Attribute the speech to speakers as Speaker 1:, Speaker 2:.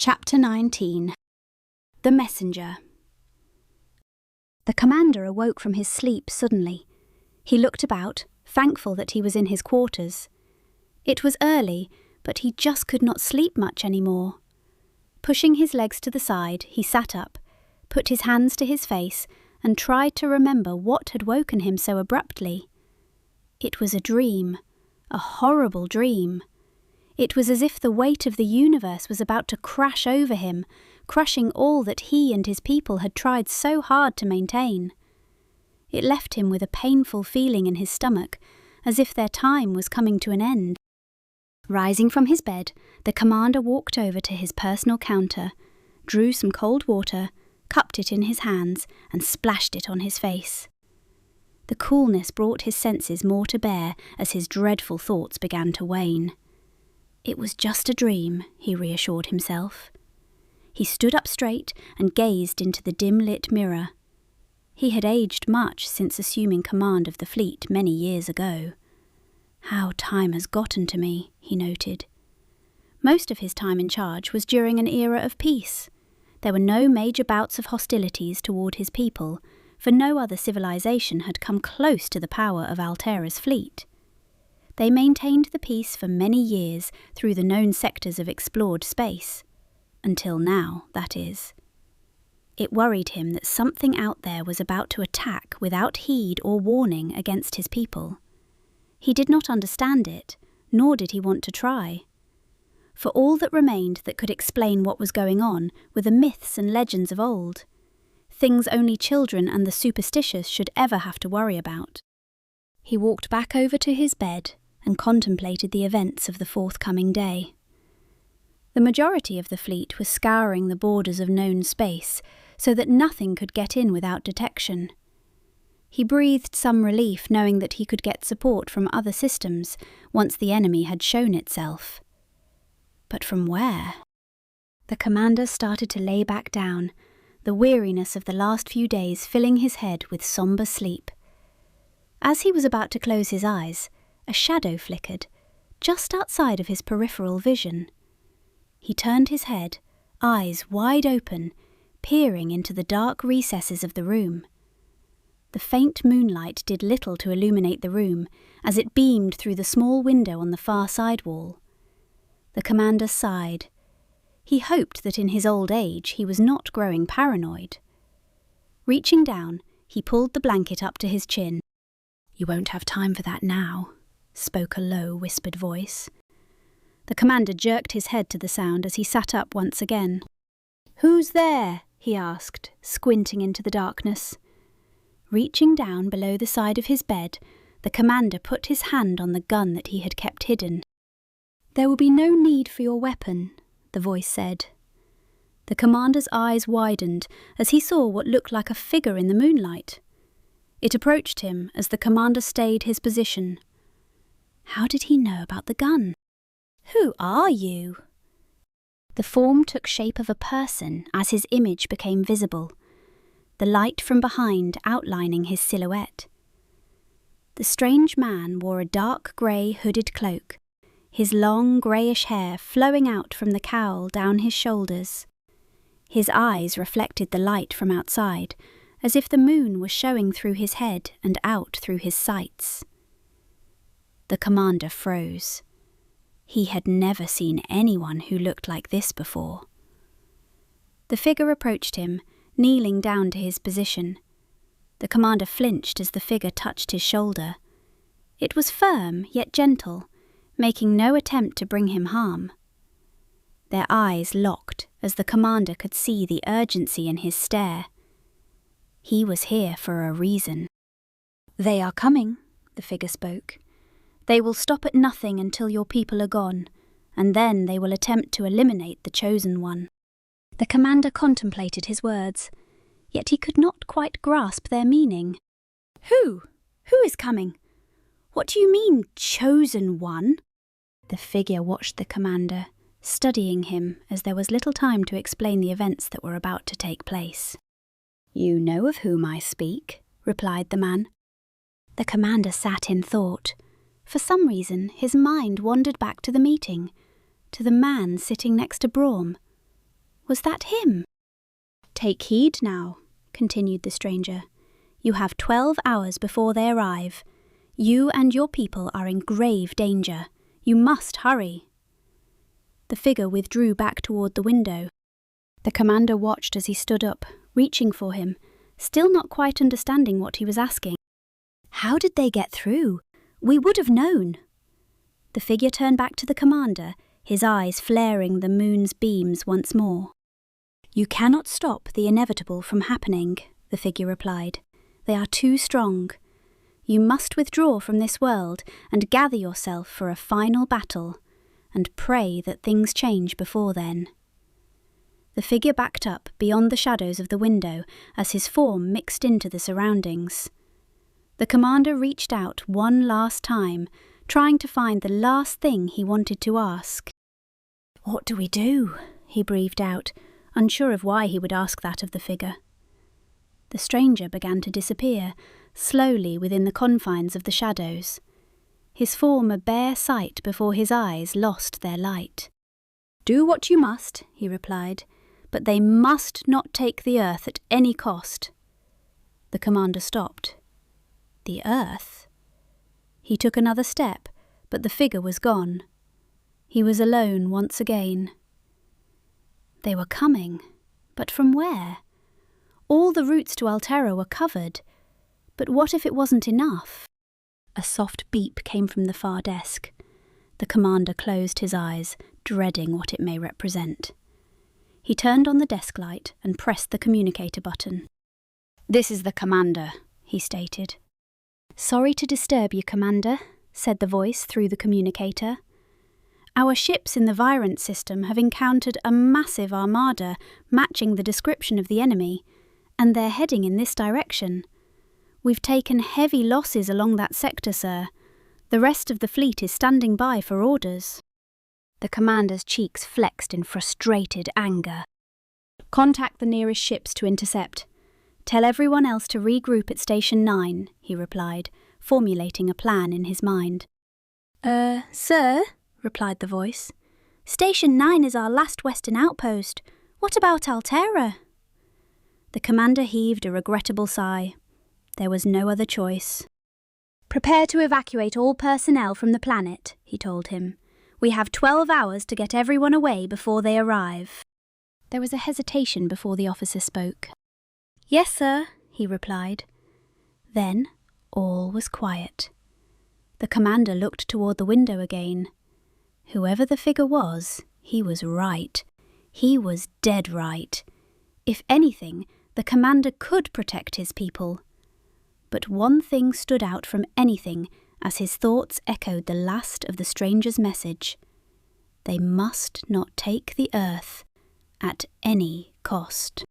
Speaker 1: Chapter 19. The Messenger. The commander awoke from his sleep suddenly. He looked about, thankful that he was in his quarters. It was early, but he just could not sleep much anymore. Pushing his legs to the side, he sat up, put his hands to his face, and tried to remember what had woken him so abruptly. It was a dream, a horrible dream. It was as if the weight of the universe was about to crash over him, crushing all that he and his people had tried so hard to maintain. It left him with a painful feeling in his stomach, as if their time was coming to an end. Rising from his bed, the commander walked over to his personal counter, drew some cold water, cupped it in his hands, and splashed it on his face. The coolness brought his senses more to bear as his dreadful thoughts began to wane. It was just a dream, he reassured himself. He stood up straight and gazed into the dim-lit mirror. He had aged much since assuming command of the fleet many years ago. How time has gotten to me, he noted. Most of his time in charge was during an era of peace. There were no major bouts of hostilities toward his people, for no other civilization had come close to the power of Altera's fleet. They maintained the peace for many years through the known sectors of explored space. Until now, that is. It worried him that something out there was about to attack without heed or warning against his people. He did not understand it, nor did he want to try. For all that remained that could explain what was going on were the myths and legends of old, things only children and the superstitious should ever have to worry about. He walked back over to his bed and contemplated the events of the forthcoming day. The majority of the fleet was scouring the borders of known space so that nothing could get in without detection. He breathed some relief knowing that he could get support from other systems once the enemy had shown itself. But from where? The commander started to lay back down, the weariness of the last few days filling his head with somber sleep. As he was about to close his eyes, a shadow flickered, just outside of his peripheral vision. He turned his head, eyes wide open, peering into the dark recesses of the room. The faint moonlight did little to illuminate the room, as it beamed through the small window on the far side wall. The commander sighed. He hoped that in his old age he was not growing paranoid. Reaching down, he pulled the blanket up to his chin. "You won't have time for that now," spoke a low, whispered voice. The commander jerked his head to the sound as he sat up once again. "Who's there?" he asked, squinting into the darkness. Reaching down below the side of his bed, the commander put his hand on the gun that he had kept hidden. "There will be no need for your weapon," the voice said. The commander's eyes widened as he saw what looked like a figure in the moonlight. It approached him as the commander stayed his position. How did he know about the gun? "Who are you?" The form took shape of a person as his image became visible, the light from behind outlining his silhouette. The strange man wore a dark grey hooded cloak, his long greyish hair flowing out from the cowl down his shoulders. His eyes reflected the light from outside, as if the moon was showing through his head and out through his sights. The commander froze. He had never seen anyone who looked like this before. The figure approached him, kneeling down to his position. The commander flinched as the figure touched his shoulder. It was firm yet gentle, making no attempt to bring him harm. Their eyes locked as the commander could see the urgency in his stare. He was here for a reason. "They are coming," the figure spoke. "They will stop at nothing until your people are gone, and then they will attempt to eliminate the chosen one." The commander contemplated his words, yet he could not quite grasp their meaning. Who? Who is coming? What do you mean, chosen one?" The figure watched the commander, studying him as there was little time to explain the events that were about to take place. "You know of whom I speak," replied the man. The commander sat in thought. For some reason, his mind wandered back to the meeting, to the man sitting next to Braum. Was that him? "Take heed now," continued the stranger. "You have 12 hours before they arrive. You and your people are in grave danger. You must hurry." The figure withdrew back toward the window. The commander watched as he stood up, reaching for him, still not quite understanding what he was asking. "How did they get through? We would have known." The figure turned back to the commander, his eyes flaring the moon's beams once more. "You cannot stop the inevitable from happening," the figure replied. "They are too strong. You must withdraw from this world and gather yourself for a final battle, and pray that things change before then." The figure backed up beyond the shadows of the window as his form mixed into the surroundings. The commander reached out one last time, trying to find the last thing he wanted to ask. "What do we do?" he breathed out, unsure of why he would ask that of the figure. The stranger began to disappear, slowly within the confines of the shadows. His form a bare sight before his eyes lost their light. "Do what you must," he replied, "but they must not take the earth at any cost." The commander stopped. The earth? He took another step, but the figure was gone. He was alone once again. They were coming, but from where? All the routes to Altera were covered, but what if it wasn't enough? A soft beep came from the far desk. The commander closed his eyes, dreading what it may represent. He turned on the desk light and pressed the communicator button. "This is the commander," he stated. "Sorry to disturb you, Commander," said the voice through the communicator. "Our ships in the Virant system have encountered a massive armada matching the description of the enemy, and they're heading in this direction. We've taken heavy losses along that sector, sir. The rest of the fleet is standing by for orders." The commander's cheeks flexed in frustrated anger. "Contact the nearest ships to intercept. Tell everyone else to regroup at Station 9, he replied, formulating a plan in his mind. Sir, replied the voice. Station 9 is our last western outpost. What about Altera? The commander heaved a regrettable sigh. There was no other choice. Prepare to evacuate all personnel from the planet, he told him. We have 12 hours to get everyone away before they arrive. There was a hesitation before the officer spoke. Yes, sir, he replied. Then all was quiet. The commander looked toward the window again. Whoever the figure was, he was right. He was dead right. If anything, the commander could protect his people. But one thing stood out from anything as his thoughts echoed the last of the stranger's message. They must not take the earth at any cost.